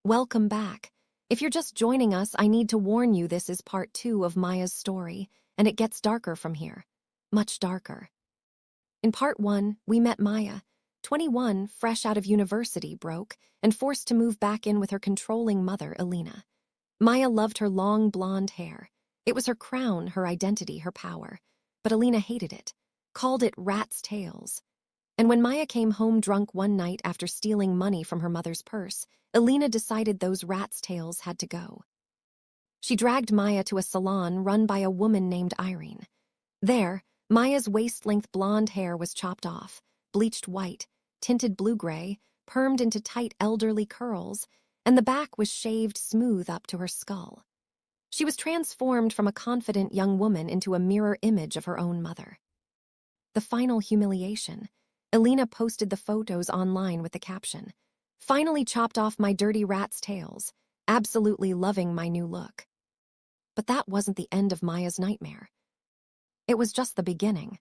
Welcome back. If you're just joining us, I need to warn you this is part 2 of Maya's story, and it gets darker from here. Much darker. In part 1, we met Maya, 21, fresh out of university, broke, and forced to move back in with her controlling mother, Elena. Maya loved her long blonde hair. It was her crown, her identity, her power. But Elena hated it, called it rat's tails. And when Maya came home drunk one night after stealing money from her mother's purse, Elena decided those rat's tails had to go. She dragged Maya to a salon run by a woman named Irene. There, Maya's waist-length blonde hair was chopped off, bleached white, tinted blue-gray, permed into tight elderly curls, and the back was shaved smooth up to her skull. She was transformed from a confident young woman into a mirror image of her own mother. The final humiliation. Elena posted the photos online with the caption, "Finally chopped off my dirty rat's tails, absolutely loving my new look." But that wasn't the end of Maya's nightmare. It was just the beginning.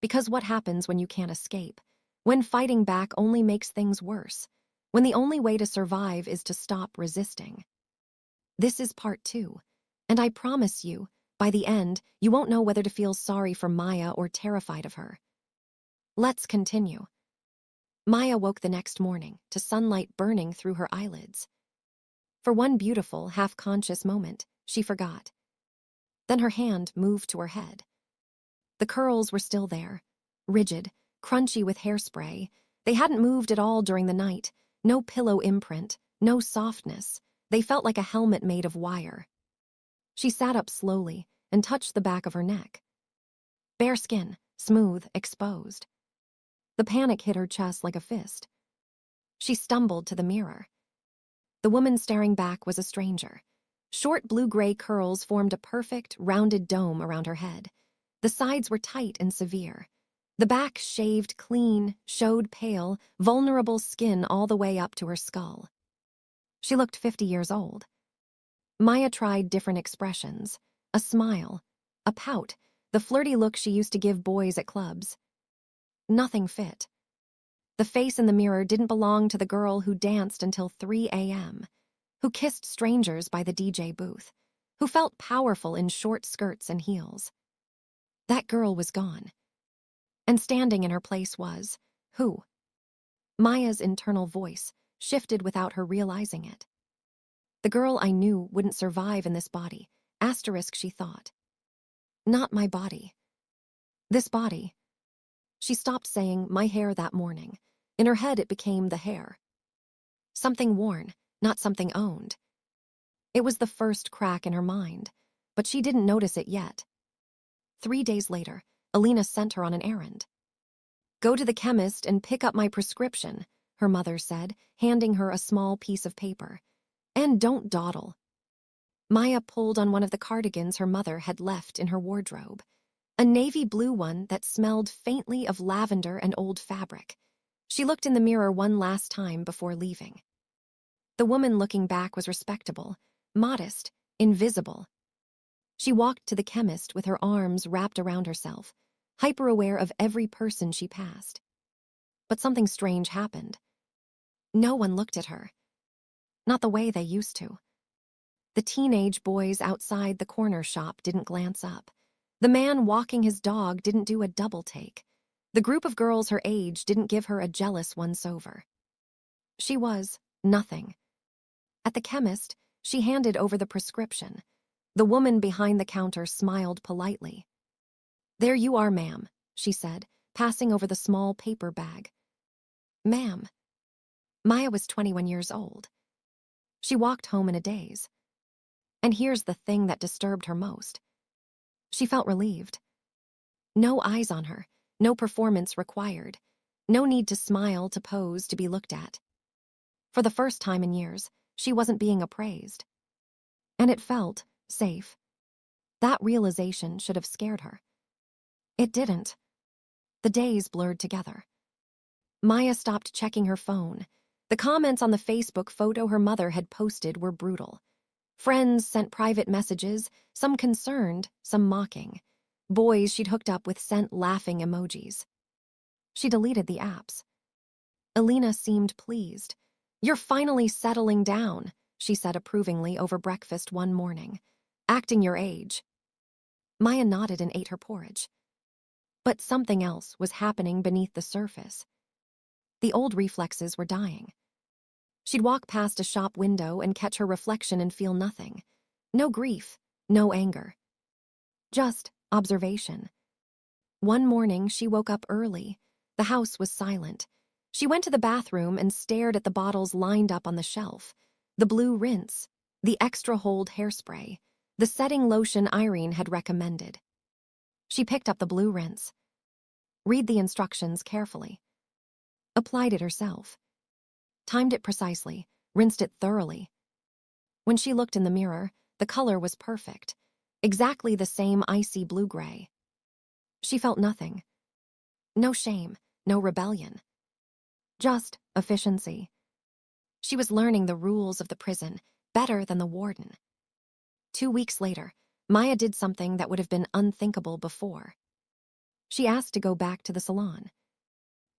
Because what happens when you can't escape? When fighting back only makes things worse? When the only way to survive is to stop resisting? This is part 2, and I promise you, by the end, you won't know whether to feel sorry for Maya or terrified of her. Let's continue. Maya woke the next morning to sunlight burning through her eyelids. For one beautiful, half-conscious moment, she forgot. Then her hand moved to her head. The curls were still there, rigid, crunchy with hairspray. They hadn't moved at all during the night. No pillow imprint, no softness. They felt like a helmet made of wire. She sat up slowly and touched the back of her neck. Bare skin, smooth, exposed. The panic hit her chest like a fist. She stumbled to the mirror. The woman staring back was a stranger. Short blue-gray curls formed a perfect, rounded dome around her head. The sides were tight and severe. The back shaved clean, showed pale, vulnerable skin all the way up to her skull. She looked 50 years old. Maya tried different expressions. A smile, a pout, the flirty look she used to give boys at clubs. Nothing fit. The face in the mirror didn't belong to the girl who danced until 3 a.m., who kissed strangers by the DJ booth, who felt powerful in short skirts and heels. That girl was gone. And standing in her place was, who? Maya's internal voice shifted without her realizing it. The girl I knew wouldn't survive in this body, asterisk, she thought. Not my body. This body. She stopped saying my hair that morning. In her head it became the hair. Something worn, not something owned. It was the first crack in her mind, but she didn't notice it yet. 3 days later, Elena sent her on an errand. "Go to the chemist and pick up my prescription," her mother said, handing her a small piece of paper. "And don't dawdle." Maya pulled on one of the cardigans her mother had left in her wardrobe. A navy blue one that smelled faintly of lavender and old fabric. She looked in the mirror one last time before leaving. The woman looking back was respectable, modest, invisible. She walked to the chemist with her arms wrapped around herself, hyper-aware of every person she passed. But something strange happened. No one looked at her. Not the way they used to. The teenage boys outside the corner shop didn't glance up. The man walking his dog didn't do a double take. The group of girls her age didn't give her a jealous once-over. She was nothing. At the chemist, she handed over the prescription. The woman behind the counter smiled politely. "There you are, ma'am," she said, passing over the small paper bag. Ma'am. Maya was 21 years old. She walked home in a daze. And here's the thing that disturbed her most. She felt relieved. No eyes on her, no performance required, no need to smile, to pose, to be looked at. For the first time in years, she wasn't being appraised. And it felt safe. That realization should have scared her. It didn't. The days blurred together. Maya stopped checking her phone. The comments on the Facebook photo her mother had posted were brutal. Friends sent private messages, some concerned, some mocking. Boys she'd hooked up with sent laughing emojis. She deleted the apps. Elena seemed pleased. "You're finally settling down," she said approvingly over breakfast one morning. "Acting your age." Maya nodded and ate her porridge. But something else was happening beneath the surface. The old reflexes were dying. She'd walk past a shop window and catch her reflection and feel nothing. No grief, no anger. Just observation. One morning, she woke up early. The house was silent. She went to the bathroom and stared at the bottles lined up on the shelf. The blue rinse, the extra hold hairspray, the setting lotion Irene had recommended. She picked up the blue rinse. Read the instructions carefully. Applied it herself. Timed it precisely, rinsed it thoroughly. When she looked in the mirror, the color was perfect. Exactly the same icy blue-gray. She felt nothing. No shame, no rebellion. Just efficiency. She was learning the rules of the prison better than the warden. 2 weeks later, Maya did something that would have been unthinkable before. She asked to go back to the salon.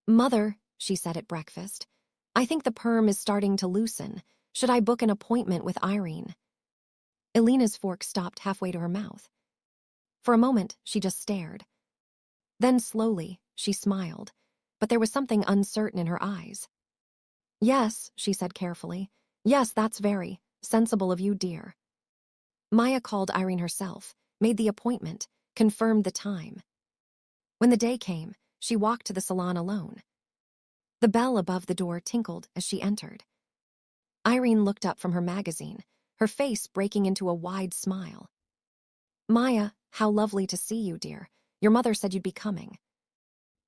"Mother," she said at breakfast, "I think the perm is starting to loosen. Should I book an appointment with Irene?" Elena's fork stopped halfway to her mouth. For a moment, she just stared. Then slowly, she smiled, but there was something uncertain in her eyes. "Yes," she said carefully. "Yes, that's very sensible of you, dear." Maya called Irene herself, made the appointment, confirmed the time. When the day came, she walked to the salon alone. The bell above the door tinkled as she entered. Irene looked up from her magazine, her face breaking into a wide smile. "Maya, how lovely to see you, dear. Your mother said you'd be coming."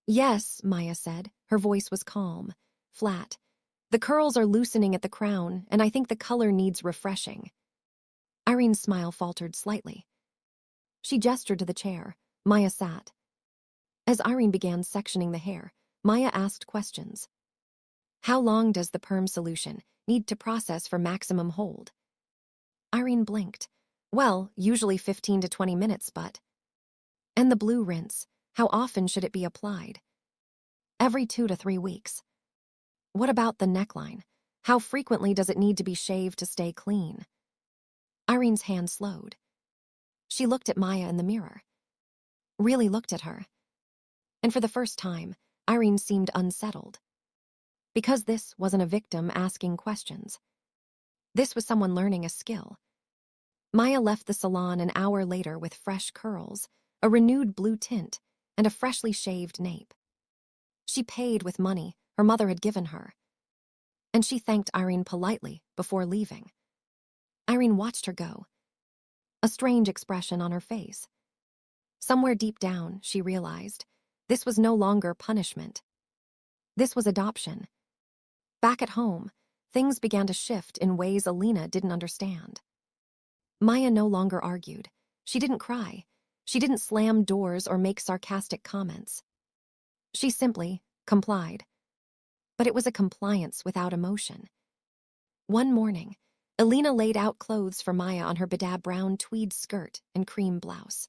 "Yes," Maya said. Her voice was calm, flat. "The curls are loosening at the crown, and I think the color needs refreshing." Irene's smile faltered slightly. She gestured to the chair. Maya sat. As Irene began sectioning the hair, Maya asked questions. "How long does the perm solution need to process for maximum hold?" Irene blinked. "Well, usually 15 to 20 minutes, but..." "And the blue rinse, how often should it be applied?" "Every 2 to 3 weeks." "What about the neckline? How frequently does it need to be shaved to stay clean?" Irene's hand slowed. She looked at Maya in the mirror. Really looked at her. And for the first time, Irene seemed unsettled. Because this wasn't a victim asking questions. This was someone learning a skill. Maya left the salon an hour later with fresh curls, a renewed blue tint, and a freshly shaved nape. She paid with money her mother had given her. And she thanked Irene politely before leaving. Irene watched her go. A strange expression on her face. Somewhere deep down, she realized, this was no longer punishment. This was adoption. Back at home, things began to shift in ways Elena didn't understand. Maya no longer argued. She didn't cry. She didn't slam doors or make sarcastic comments. She simply complied. But it was a compliance without emotion. One morning, Elena laid out clothes for Maya on her bedazzled brown tweed skirt and cream blouse.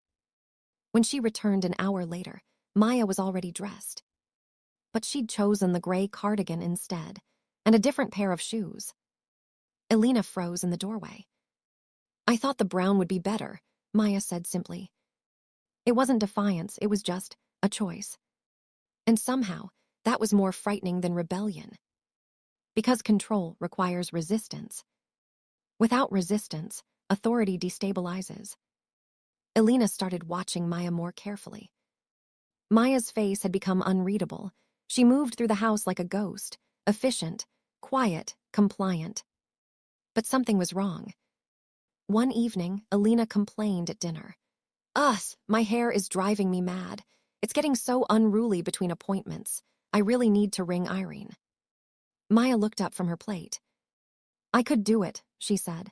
When she returned an hour later, Maya was already dressed. But she'd chosen the gray cardigan instead, and a different pair of shoes. Elena froze in the doorway. "I thought the brown would be better," Maya said simply. It wasn't defiance, it was just a choice. And somehow, that was more frightening than rebellion. Because control requires resistance. Without resistance, authority destabilizes. Elena started watching Maya more carefully. Maya's face had become unreadable. She moved through the house like a ghost, efficient, quiet, compliant. But something was wrong. One evening, Elena complained at dinner. "Ugh, my hair is driving me mad. It's getting so unruly between appointments. I really need to ring Irene." Maya looked up from her plate. "I could do it," she said.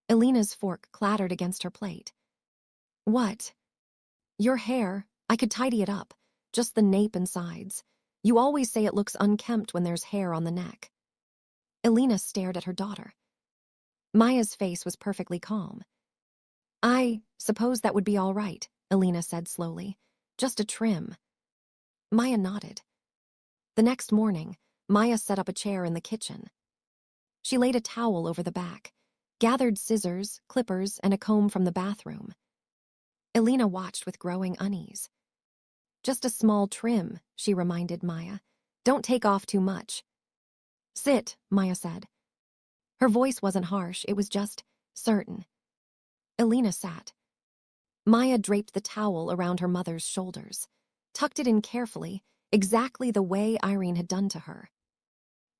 Elena's fork clattered against her plate. "What?" "Your hair. I could tidy it up. Just the nape and sides. You always say it looks unkempt when there's hair on the neck." Elena stared at her daughter. Maya's face was perfectly calm. "I suppose that would be all right," Elena said slowly. "Just a trim." Maya nodded. The next morning, Maya set up a chair in the kitchen. She laid a towel over the back, gathered scissors, clippers, and a comb from the bathroom. Elena watched with growing unease. "Just a small trim," she reminded Maya. "Don't take off too much." "Sit," Maya said. Her voice wasn't harsh, it was just certain. Elena sat. Maya draped the towel around her mother's shoulders, tucked it in carefully, exactly the way Irene had done to her.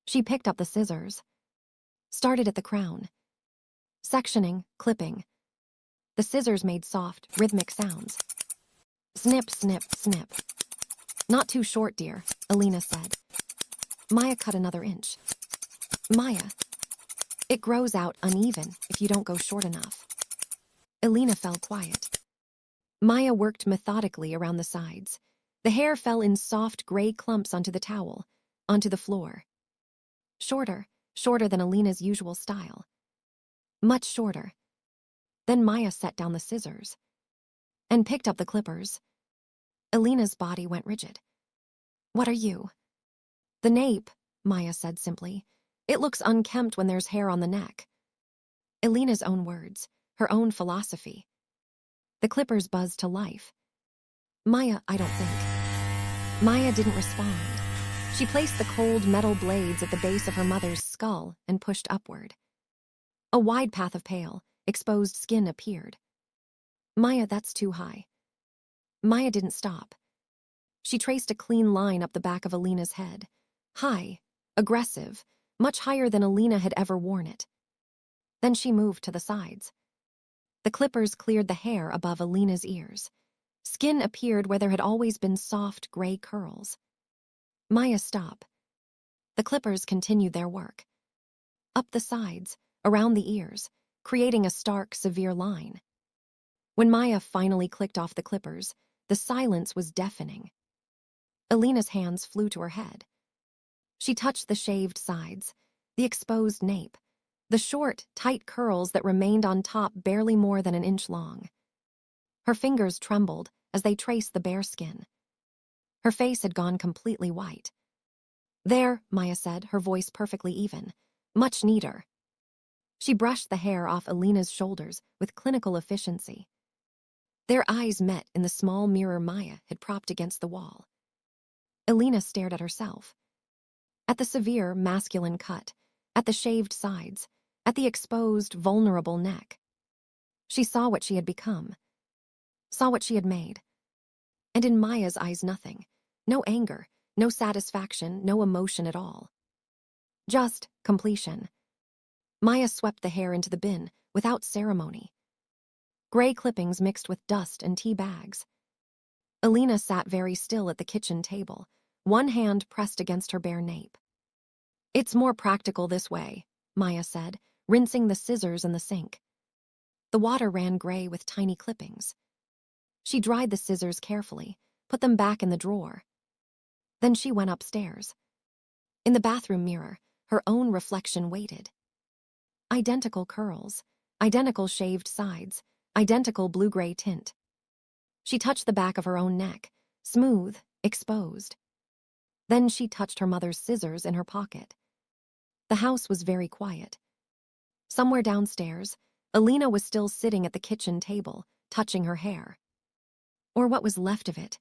She picked up the scissors, started at the crown. Sectioning, clipping. The scissors made soft, rhythmic sounds. Snip, snip, snip. "Not too short, dear," Elena said. Maya cut another inch. "Maya, it grows out uneven if you don't go short enough." Elena fell quiet. Maya worked methodically around the sides. The hair fell in soft gray clumps onto the towel, onto the floor. Shorter, shorter than Elena's usual style. Much shorter. Then Maya set down the scissors and picked up the clippers. Elena's body went rigid. "What are you?" "The nape," Maya said simply. "It looks unkempt when there's hair on the neck." Elena's own words, her own philosophy. The clippers buzzed to life. "Maya, I don't think." Maya didn't respond. She placed the cold metal blades at the base of her mother's skull and pushed upward. A wide path of pale, exposed skin appeared. "Maya, that's too high." Maya didn't stop. She traced a clean line up the back of Elena's head. High, aggressive, much higher than Elena had ever worn it. Then she moved to the sides. The clippers cleared the hair above Elena's ears. Skin appeared where there had always been soft gray curls. Maya, stop. The clippers continued their work. Up the sides, around the ears, creating a stark, severe line. When Maya finally clicked off the clippers, the silence was deafening. Elena's hands flew to her head. She touched the shaved sides, the exposed nape, the short, tight curls that remained on top barely more than an inch long. Her fingers trembled as they traced the bare skin. Her face had gone completely white. "There," Maya said, her voice perfectly even. "Much neater." She brushed the hair off Elena's shoulders with clinical efficiency. Their eyes met in the small mirror Maya had propped against the wall. Elena stared at herself. At the severe, masculine cut, at the shaved sides, at the exposed, vulnerable neck. She saw what she had become, saw what she had made. And in Maya's eyes, nothing. No anger, no satisfaction, no emotion at all. Just completion. Maya swept the hair into the bin, without ceremony. Gray clippings mixed with dust and tea bags. Elena sat very still at the kitchen table, one hand pressed against her bare nape. "It's more practical this way," Maya said, rinsing the scissors in the sink. The water ran gray with tiny clippings. She dried the scissors carefully, put them back in the drawer. Then she went upstairs. In the bathroom mirror, her own reflection waited. Identical curls, identical shaved sides, identical blue-gray tint. She touched the back of her own neck, smooth, exposed. Then she touched her mother's scissors in her pocket. The house was very quiet. Somewhere downstairs, Elena was still sitting at the kitchen table, touching her hair. Or what was left of it.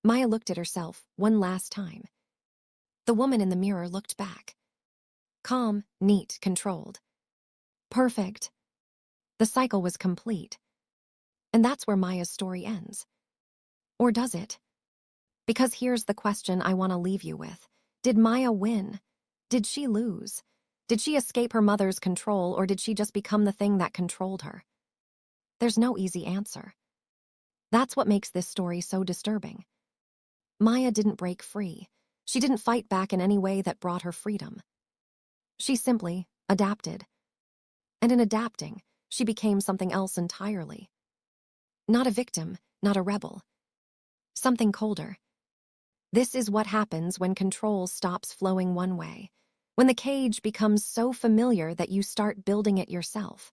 Maya looked at herself one last time. The woman in the mirror looked back. Calm, neat, controlled. Perfect. The cycle was complete. And that's where Maya's story ends. Or does it? Because here's the question I want to leave you with. Did Maya win? Did she lose? Did she escape her mother's control, or did she just become the thing that controlled her? There's no easy answer. That's what makes this story so disturbing. Maya didn't break free. She didn't fight back in any way that brought her freedom. She simply adapted. And in adapting, she became something else entirely. Not a victim, not a rebel. Something colder. This is what happens when control stops flowing one way. When the cage becomes so familiar that you start building it yourself.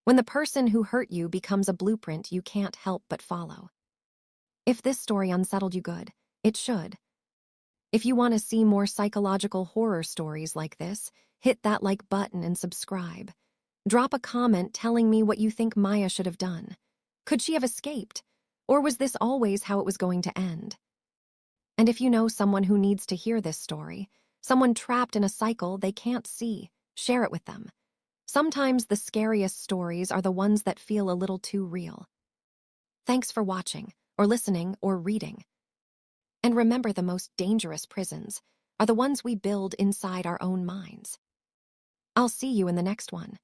When the person who hurt you becomes a blueprint you can't help but follow. If this story unsettled you, good, it should. If you want to see more psychological horror stories like this, Hit that like button and subscribe. Drop a comment telling me what you think Maya should have done. Could she have escaped? Or was this always how it was going to end? And if you know someone who needs to hear this story, someone trapped in a cycle they can't see, share it with them. Sometimes the scariest stories are the ones that feel a little too real. Thanks for watching, or listening, or reading. And remember, the most dangerous prisons are the ones we build inside our own minds. I'll see you in the next one.